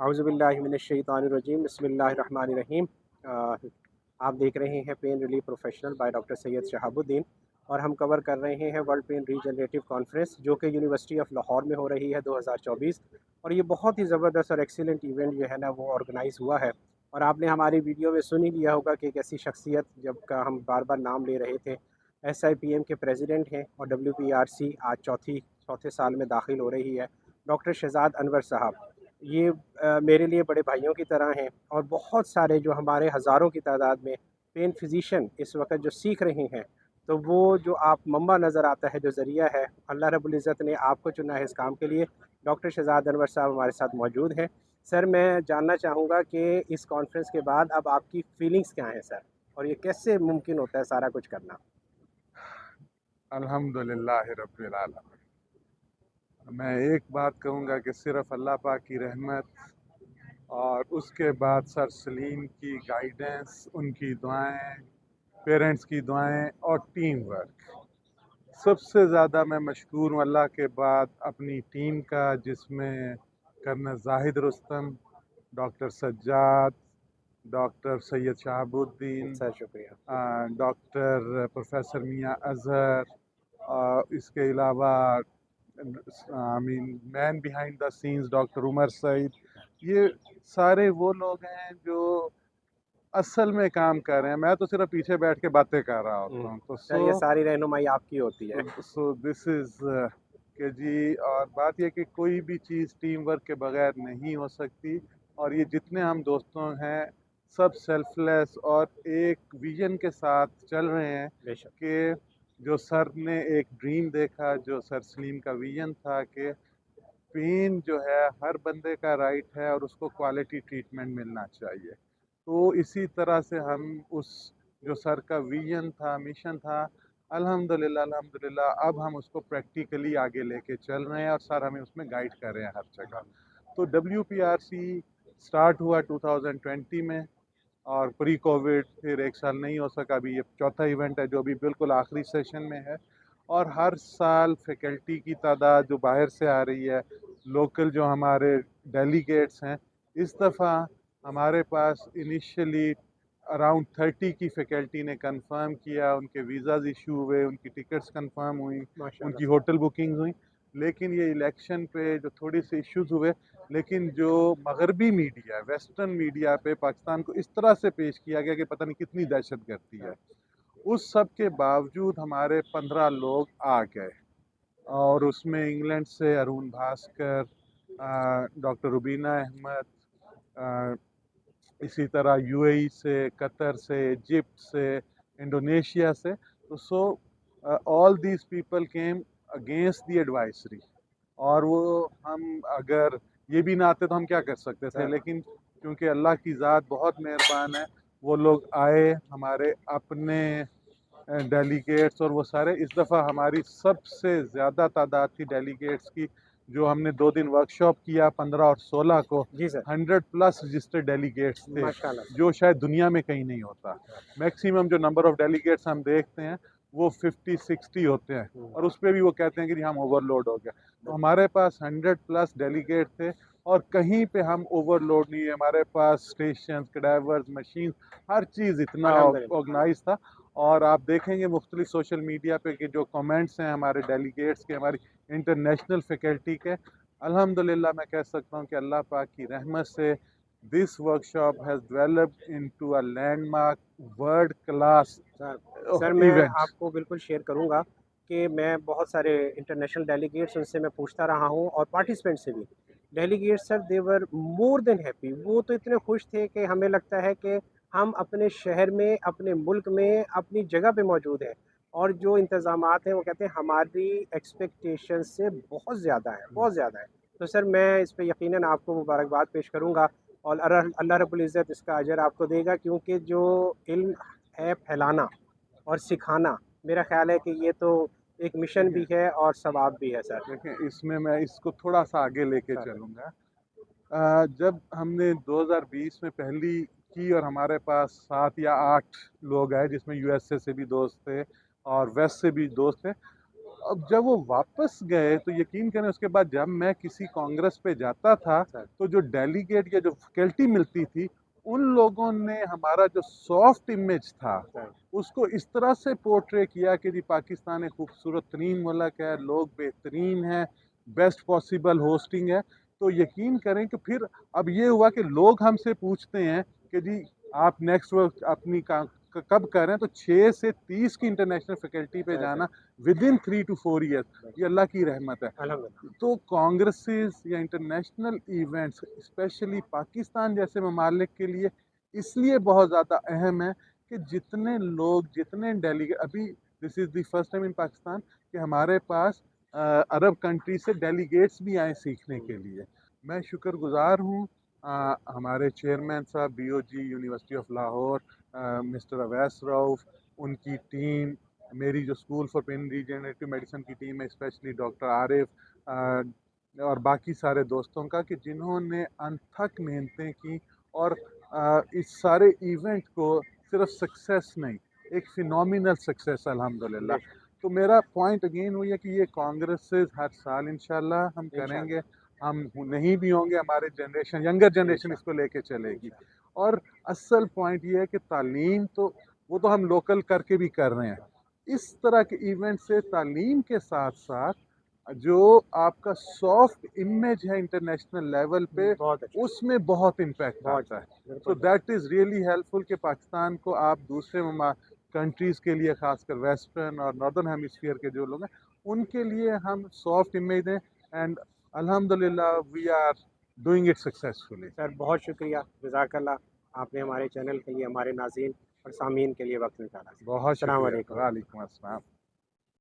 औज़ुबिल्लाहि मिनश्शैतानिर्रजीम बिस्मिल्लाहिर्रहमानिर्रहीम। आप देख रहे हैं pain relief professional by doctor Syed Shahabuddin और हम कवर कर रहे हैं वर्ल्ड पेन रीजनरेटिव कॉन्फ्रेंस जो कि यूनिवर्सिटी ऑफ लाहौर में हो रही है 2024। और ये बहुत ही ज़बरदस्त और एक्सीलेंट इवेंट जो है ना वो ऑर्गेनाइज़ हुआ है। और आपने हमारी वीडियो में सुन ही लिया होगा कि एक ऐसी शख्सियत जब का हम बार बार नाम ले रहे थे, SIPM के प्रेसिडेंट हैं और WPRC आज चौथे साल में दाखिल हो रही है, डॉक्टर शहजाद अनवर साहब। ये मेरे लिए बड़े भाइयों की तरह हैं और बहुत सारे जो हमारे हज़ारों की तादाद में पेन फिजिशियन इस वक्त जो सीख रहे हैं, तो वो जो आप मम्मा नज़र आता है, जो ज़रिया है, अल्लाह रब्बुल इज़्ज़त ने आपको चुना है इस काम के लिए। डॉक्टर शहजाद अनवर साहब हमारे साथ मौजूद हैं। सर, मैं जानना चाहूँगा कि इस कॉन्फ्रेंस के बाद अब आपकी फ़ीलिंग्स क्या हैं सर? और ये कैसे मुमकिन होता है सारा कुछ करना? अल्हम्दुलिल्लाह रब्बिल आलमीन। मैं एक बात कहूँगा कि सिर्फ़ अल्लाह पाक की रहमत और उसके बाद सर सलीम की गाइडेंस, उनकी दुआएं, पेरेंट्स की दुआएं और टीम वर्क। सबसे ज़्यादा मैं मशकूर हूँ अल्लाह के बाद अपनी टीम का, जिसमें colonel Zahid Rustam, doctor Sajjad, doctor Syed Shahabuddin, sir शुक्रिया। डॉक्टर प्रोफेसर मियाँ अज़हर, इसके अलावा I mean man behind the scenes doctor Umar Saeed. ये सारे वो लोग हैं जो असल में काम कर रहे हैं। मैं तो सिर्फ पीछे बैठ के बातें कर रहा होता हूँ। तो सर, ये सारी रहनुमाई आपकी होती है। दिस इज़ के जी। और बात यह कि कोई भी चीज़ टीम वर्क के बगैर नहीं हो सकती। और ये जितने हम दोस्तों हैं, सब सेल्फलेस और एक विजन के साथ चल रहे हैं बेशक। कि जो सर ने एक ड्रीम देखा, जो सर सलीम का विजन था कि पेन जो है हर बंदे का राइट है और उसको क्वालिटी ट्रीटमेंट मिलना चाहिए। तो इसी तरह से हम उस जो सर का विजन था, मिशन था, अल्हम्दुलिल्लाह अल्हम्दुलिल्लाह अब हम उसको प्रैक्टिकली आगे लेके चल रहे हैं और सर हमें उसमें गाइड कर रहे हैं हर जगह। तो WPRC स्टार्ट हुआ 2020 में और प्री कोविड फिर एक साल नहीं हो सका। अभी ये चौथा इवेंट है जो अभी बिल्कुल आखिरी सेशन में है। और हर साल फैकल्टी की तादाद जो बाहर से आ रही है, लोकल जो हमारे डेलीगेट्स हैं, इस दफ़ा हमारे पास इनिशियली अराउंड 30 की फैकल्टी ने कंफर्म किया, उनके वीज़ाज़ इशू हुए, उनकी टिकट्स कंफर्म हुई, माशाल्लाह उनकी सर। होटल बुकिंग हुई। लेकिन ये इलेक्शन पे जो थोड़ी सी इश्यूज हुए, लेकिन जो मगरबी मीडिया, वेस्टर्न मीडिया पे पाकिस्तान को इस तरह से पेश किया गया कि पता नहीं कितनी दहशत गर्दी है। उस सब के बावजूद हमारे 15 लोग आ गए और उसमें इंग्लैंड से अरुण भास्कर, डॉक्टर रुबीना अहमद, इसी तरह UAE से, कतर से, इजिप्ट से, इंडोनेशिया से। तो so all these people came against the advisory. और वो हम अगर ये भी ना आते तो हम क्या कर सकते थे, सर, लेकिन क्योंकि अल्लाह की ज़ात बहुत मेहरबान है, वो लोग आए, हमारे अपने डेलीगेट्स। और वो सारे इस दफ़ा हमारी सबसे ज़्यादा तादाद थी डेलीगेट्स की। जो हमने 2 दिन वर्कशॉप किया 15 और 16 को, जी सर। 100 प्लस रजिस्टर्ड डेलीगेट्स थे, माशाल्लाह सर। जो शायद दुनिया में कहीं नहीं होता। मैक्सिमम जो नंबर ऑफ डेलीगेट्स हम देखते हैं वो 50-60 होते हैं, और उस पर भी वो कहते हैं कि हम ओवरलोड हो गए। तो हमारे पास 100 प्लस डेलीगेट थे और कहीं पे हम ओवरलोड नहीं है। हमारे पास स्टेशन, कैडावर्स, मशीन, हर चीज़ इतना अल्हम्दुलिल्लाह। ऑर्गेनाइज था। और आप देखेंगे मुख्तलिफ सोशल मीडिया पे कि जो कमेंट्स हैं हमारे डेलीगेट्स के, हमारी इंटरनेशनल फैकल्टी के, अल्हम्दुलिल्लाह मैं कह सकता हूँ कि अल्लाह पाक की रहमत से this workshop has developed into a landmark world class sir, sir मैं इवेंट। आपको बिल्कुल शेयर करूँगा कि मैं बहुत सारे इंटरनेशनल डेलीगेट्स उनसे मैं पूछता रहा हूँ और पार्टिसिपेंट से भी। डेलीगेट्स सर, दे वर मोर देन हैप्पी। वो तो इतने खुश थे कि हमें लगता है कि हम अपने शहर में, अपने मुल्क में, अपनी जगह पे मौजूद हैं और जो इंतज़ामात हैं वो कहते हैं हमारी एक्सपेक्टेशन से बहुत ज़्यादा है, बहुत ज़्यादा है। तो सर मैं इस पे यकीनन आपको मुबारकबाद पेश करूँगा और अल्लाह रब्बुल इज़्ज़त इसका अजर आपको देगा, क्योंकि जो इल्म है फैलाना और सिखाना, मेरा ख़्याल है कि ये तो एक मिशन देखें भी है और सवाब भी है सर। देखें इसमें मैं इसको थोड़ा सा आगे लेके सर, चलूँगा। जब हमने 2020 में पहली की और हमारे पास 7 या 8 लोग आए, जिसमें USA से भी दोस्त थे और वेस्ट से भी दोस्त थे, अब जब वो वापस गए तो यकीन करें उसके बाद जब मैं किसी कांग्रेस पे जाता था सर, तो जो डेलीगेट या जो फैकल्टी मिलती थी उन लोगों ने हमारा जो सॉफ्ट इमेज था सर, उसको इस तरह से पोर्ट्रे किया कि जी पाकिस्तान एक खूबसूरत तरीन मुल्क है, लोग बेहतरीन हैं, बेस्ट पॉसिबल होस्टिंग है। तो यकीन करें कि फिर अब ये हुआ कि लोग हमसे पूछते हैं कि जी आप नेक्स्ट वर्क अपनी कब कर रहे हैं, तो 6 से 30 की इंटरनेशनल फैकल्टी पे सर, जाना विद इन 3 to 4 ईयर्स, ये अल्लाह की रहमत है। अल्हम्दुलिल्लाह। तो कांग्रेसेस या इंटरनेशनल इवेंट्स स्पेशली पाकिस्तान जैसे ममालिक के लिए इसलिए बहुत ज़्यादा अहम है कि जितने लोग, जितने डेलीगेट, अभी this is the first time in Pakistan कि हमारे पास अरब कंट्री से डेलीगेट्स भी आए सीखने के लिए। मैं शुक्रगुजार हूँ हमारे चेयरमैन साहब BOG university of Lahore mister Awais Rauf, उनकी टीम, मेरी जो school for pain regenerative medicine की टीम है, स्पेशली डॉक्टर आरिफ और बाकी सारे दोस्तों का, कि जिन्होंने अनथक मेहनतें की और इस सारे इवेंट को सिर्फ सक्सेस नहीं, एक फिनोमिनल सक्सेस अल्हम्दुलिल्लाह। बेशक, तो मेरा पॉइंट अगेन वही है कि ये कांग्रेसेस हर साल इंशाल्लाह हम करेंगे। इंशाल्लाह, हम नहीं भी होंगे, हमारे जनरेशन, यंगर जनरेशन इसको इंशाल्लाह, लेके चलेगी। इंशाल्लाह, और असल पॉइंट ये है कि तालीम तो वो तो हम लोकल करके भी कर रहे हैं। इस तरह के इवेंट से तालीम के साथ साथ जो आपका सॉफ्ट इमेज है इंटरनेशनल लेवल पे, बहुत अच्छा, उसमें बहुत इम्पैक्ट बहुत आता है। बिल्कुल so sir, that is really helpful कि पाकिस्तान को आप दूसरे कंट्रीज़ के लिए, खासकर वेस्टर्न और नॉर्दर्न हेमिस्फीयर के जो लोग हैं उनके लिए हम सॉफ्ट इमेज दें। एंड अल्हम्दुलिल्लाह we are doing it successfully. Sir बहुत शुक्रिया, जज़ाकल्लाह। आपने हमारे चैनल के लिए, हमारे नाज़रीन और सामीन के लिए वक़्त निकाला। बहुत अस्सलाम शुक्रिया। वालेकुम। वालेकुम अस्सलाम।